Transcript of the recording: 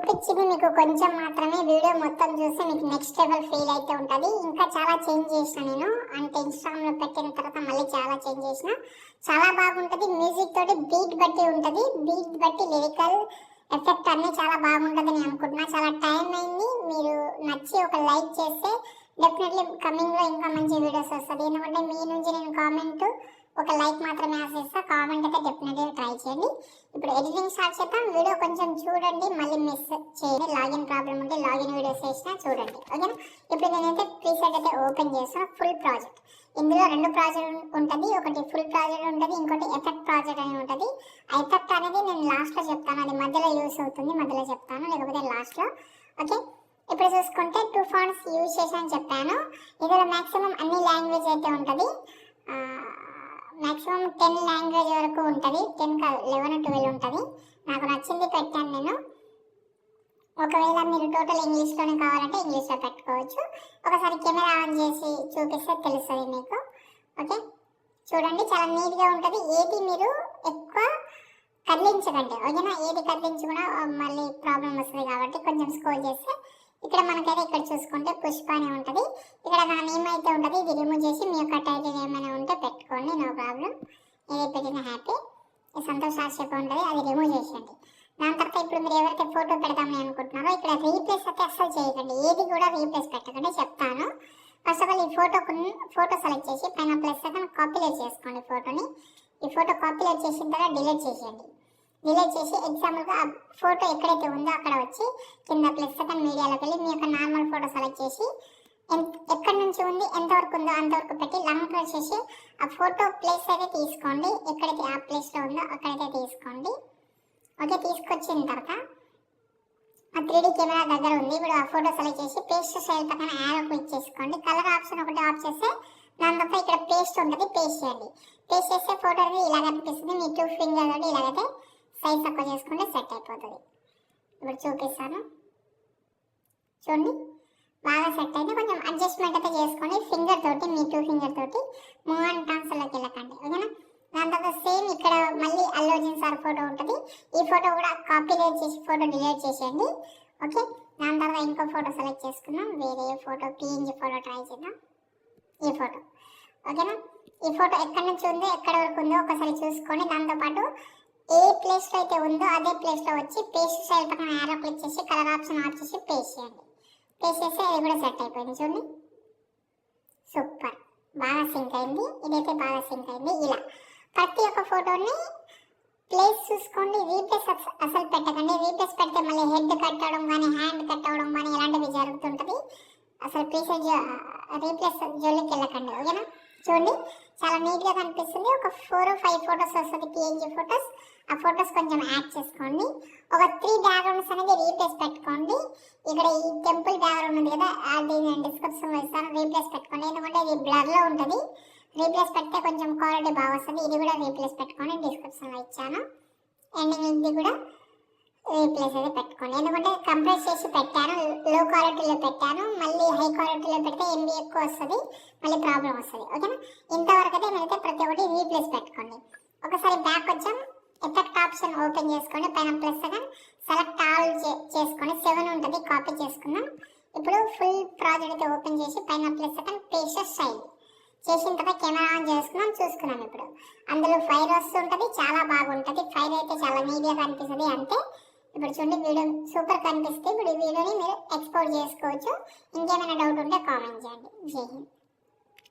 చూపించింది మీకు కొంచెం మాత్రమే. వీడియో మొత్తం చూస్తే మీకు నెక్స్ట్ లెవెల్ ఫీల్ అయితే ఉంటుంది. ఇంకా చాలా చేంజ్ చేసిన నేను, అంటే ఇన్స్టాగ్రామ్ లో పెట్టిన తర్వాత మళ్ళీ చాలా చేంజ్ చేసిన. చాలా బాగుంటుంది. మ్యూజిక్ తోటి బీట్ బట్టి ఉంటుంది, బీట్ బట్టి లిరికల్ ఎఫెక్ట్ అన్నీ చాలా బాగుంటుందని అనుకుంటున్నా. చాలా టైం అయింది. మీరు నచ్చి ఒక లైక్ చేస్తే డెఫినెట్లీ కమింగ్ లో ఇంకా మంచి వీడియోస్ వస్తుంది. ఎందుకంటే మీ నుంచి నేను కామెంట్ ఒక లైక్ మాత్రమే ఆశిస్తా. కామెంట్ అయితే డెఫినెట్గా ట్రై చేయండి. ఇప్పుడు ఎడిటింగ్ స్టార్ట్ చేద్దాం. వీడియో కొంచెం చూడండి, మళ్ళీ మిస్ చేయండి. లాగిన్ ప్రాబ్లం ఉంటే లాగిన్ వీడియోస్ చేసినా చూడండి, ఓకేనా. ఇప్పుడు నేనైతే ప్రీసెట్ అయితే ఓపెన్ చేస్తాను. ఫుల్ ప్రాజెక్ట్, ఇందులో రెండు ప్రాజెక్ట్ ఉంటుంది. ఒకటి ఫుల్ ప్రాజెక్ట్ ఉంటుంది, ఇంకోటి ఎఫెక్ట్ ప్రాజెక్ట్ అని ఉంటుంది. ఆ ఎఫెక్ట్ అనేది నేను లాస్ట్లో చెప్తాను, అది మధ్యలో యూస్ అవుతుంది, మధ్యలో చెప్తాను, లేకపోతే లాస్ట్లో, ఓకే. ఇప్పుడు చూసుకుంటే 2 ఫాంట్స్ యూజ్ చేశాను చెప్పాను. ఇందులో మ్యాక్సిమం అన్ని లాంగ్వేజ్ అయితే ఉంటుంది. మ్యాక్సిమం 10 లాంగ్వేజ్ వరకు ఉంటుంది. 10 కాదు, 11 12 ఉంటుంది. నాకు నచ్చింది పెట్టాను నేను. ఒకవేళ మీరు టోటల్ ఇంగ్లీష్లోనే కావాలంటే ఇంగ్లీష్లో పెట్టుకోవచ్చు. ఒకసారి కెమెరా ఆన్ చేసి చూపిస్తే తెలుస్తుంది మీకు, ఓకే. చూడండి, చాలా నీట్గా ఉంటుంది. ఏది మీరు ఎక్కువ కదిలించకండి, ఓకేనా. ఏది కదిలించుకున్నా మళ్ళీ ప్రాబ్లం వస్తుంది కాబట్టి కొంచెం స్క్రోల్ చేస్తే ఇక్కడ మనకైతే ఇక్కడ చూసుకుంటే పుష్ప అని ఉంటుంది. ఇక్కడ నా నేమ్ అయితే ఉంటుంది. ఇది రిమూవ్ చేసి మీ యొక్క టైటిల్ ఏమైనా ఉంటే పెట్టుకోండి, నో ప్రాబ్లం. ఏది పెట్టినా హ్యాపీ. సంతోష్ ఆశ్చర్యం ఉంటుంది, అది రిమూవ్ చేసేయండి. దాని తర్వాత ఇప్పుడు మీరు ఎవరైతే ఫోటో పెడతామని అనుకుంటున్నారో ఇక్కడ రీప్లేస్ అయితే అస్సలు చేయకండి, ఏది కూడా రీప్లేస్ పెట్టకండి చెప్తాను. ఫస్ట్ ఆఫ్ ఆల్ ఈ ఫోటో సెలెక్ట్ చేసి పైన ప్లస్ అయితే కాపీలేట్ చేసుకోండి ఫోటోని. ఈ ఫోటో కాపీలేట్ చేసిన తర్వాత డిలీట్ చేసేయండి. డిలీట్ చేసి ఎగ్జాంపుల్గా ఆ ఫోటో ఎక్కడైతే ఉందో అక్కడ వచ్చి కింద ప్లస్ సెకండ్ మీడియాలోకి వెళ్ళి మీ యొక్క నార్మల్ ఫోటో సెలెక్ట్ చేసి ఎక్కడి నుంచి ఉంది ఎంతవరకు ఉందో అంతవరకు పెట్టి లాంగ్ ప్రెస్ చేసి ఆ ఫోటో ప్లేస్ అయితే తీసుకోండి. ఎక్కడైతే ఆ ప్లేస్లో ఉందో అక్కడైతే తీసుకోండి, ఓకే. తీసుకొచ్చిన తర్వాత ఆ 3D కెమెరా దగ్గర ఉంది. ఇప్పుడు ఆ ఫోటో సెలెక్ట్ చేసి పేస్ట్ స్టైల్ పక్కన యారో క్లిక్ చేసుకోండి. కలర్ ఆప్షన్ ఒకటి ఆఫ్ చేస్తే దాని తర్వాత ఇక్కడ పేస్ట్ ఉంటుంది, పేస్ట్ చేయండి. పేస్ట్ చేస్తే ఫోటో అనేది ఇలా కనిపిస్తుంది. మీ 2 ఫింగర్ తోటి ఇలాగైతే సైజ్ తక్కువ చేసుకుంటే సెట్ అయిపోతుంది. ఇప్పుడు చూపిస్తాను చూడండి, బాగా సెట్ అయితే కొంచెం అడ్జస్ట్మెంట్ అయితే చేసుకోండి ఫింగర్ తోటి. మీ 2 ఫింగర్ తోటి మూవ్ అండ్ ట్రాన్స్ఫర్లోకి వెళ్ళకండి, ఓకేనా. దాని తర్వాత సేమ్ ఇక్కడ మళ్ళీ అల్లు అర్జున్ సార్ ఫోటో ఉంటుంది. ఈ ఫోటో కూడా కాపీలేట్ చేసి ఫోటో డిలీట్ చేసేయండి, ఓకే. దాని తర్వాత ఇంకో ఫోటో సెలెక్ట్ చేసుకుందాం. వేరే ఫోటో పిఎన్జీ ఫోటో ట్రై చేద్దాం. ఈ ఫోటో, ఓకేనా. ఈ ఫోటో ఎక్కడి నుంచి ఉందో ఎక్కడ వరకు ఉందో ఒకసారి చూసుకొని దాంతోపాటు ఏ ప్లేస్లో అయితే ఉందో అదే ప్లేస్లో వచ్చి పేస్ట్ స్టైల్ పక్కన యారో క్లిక్ చేసి కలర్ ఆప్షన్ ఆఫ్ చేసి పేస్ట్ చేయండి. పేస్ట్ చేస్తే అది కూడా సెట్ అయిపోయింది చూడండి, సూపర్, బాగా సింక్ అయింది. ఇదైతే బాగా సింక్ అయింది. ఇలా ప్రతి ఒక్క ఫోటోని ప్లేస్ చూసుకోండి. రీప్లేస్ అసలు పెట్టకండి. రీప్లేస్ పెడితే మళ్ళీ హెడ్ కట్ అవడం కానీ హ్యాండ్ కట్ అవడం కానీ ఇలాంటివి జరుగుతుంటుంది. అసలు రీప్లేస్ జోలికి వెళ్ళకండి, ఓకేనా. చూడండి, చాలా నీట్గా కనిపిస్తుంది. ఒక 4 or 5 ఫొటోస్ వస్తుంది, పిఎన్జీ ఫొటోస్. ఆ ఫొటోస్ కొంచెం యాడ్ చేసుకోండి. ఒక 3 బ్యాక్గ్రౌండ్స్ అనేది రీప్లేస్ పెట్టుకోండి. ఇక్కడ ఈ టెంపుల్ బ్యాక్గ్రౌండ్ ఉంది కదా, అది నేను డిస్క్రిప్షన్లో ఇస్తాను, రీప్లేస్ పెట్టుకోండి. ఎందుకంటే ఇది బ్లర్లో ఉంటుంది. రీప్లేస్ పెడితే కొంచెం క్వాలిటీ బాగా వస్తుంది. ఇది కూడా రీప్లేస్ పెట్టుకోండి, డిస్క్రిప్షన్లో ఇచ్చాను. ఎండింగ్ ఇది కూడా రీప్లేస్ అయితే పెట్టుకోండి. ఎందుకంటే కంప్రెస్ చేసి పెట్టాను, లో క్వాలిటీలో పెట్టాను. మళ్ళీ హై క్వాలిటీలో పెడితే ఎంబీ ఎక్కువ వస్తుంది, మళ్ళీ ప్రాబ్లం వస్తుంది, ఓకేనా. ఇంతవరకు అయితే మీరైతే ప్రతి ఒక్కటి రీప్లేస్ పెట్టుకోండి. ఒకసారి బ్యాక్ వచ్చాం, ఎఫెక్ట్ ఆప్షన్ ఓపెన్ చేసుకోండి. పైన ప్లస్ సెకండ్ సెలెక్ట్ ఆల్ చేసుకొని 7 ఉంటుంది, కాపీ చేసుకుందాం. ఇప్పుడు ఫుల్ ప్రాజెక్ట్ అయితే ఓపెన్ చేసి పైన ప్లస్ సెకండ్ పేస్ట్ స్టైల్ చేసిన తర్వాత కెమెరా ఆన్ చేసుకున్నాం, చూసుకున్నాం. ఇప్పుడు అందులో ఫైర్ వస్తుంటుంది, చాలా బాగుంటుంది. ఫైర్ అయితే చాలా నీట్గా కనిపిస్తుంది అంతే. ఇప్పుడు చూడండి, వీడియో సూపర్ కనిపిస్తే ఇప్పుడు ఈ వీడియోని మీరు ఎక్స్పోర్ట్ చేసుకోవచ్చు. ఇంకేమైనా డౌట్ ఉంటే కామెంట్ చేయండి. జై హింద్.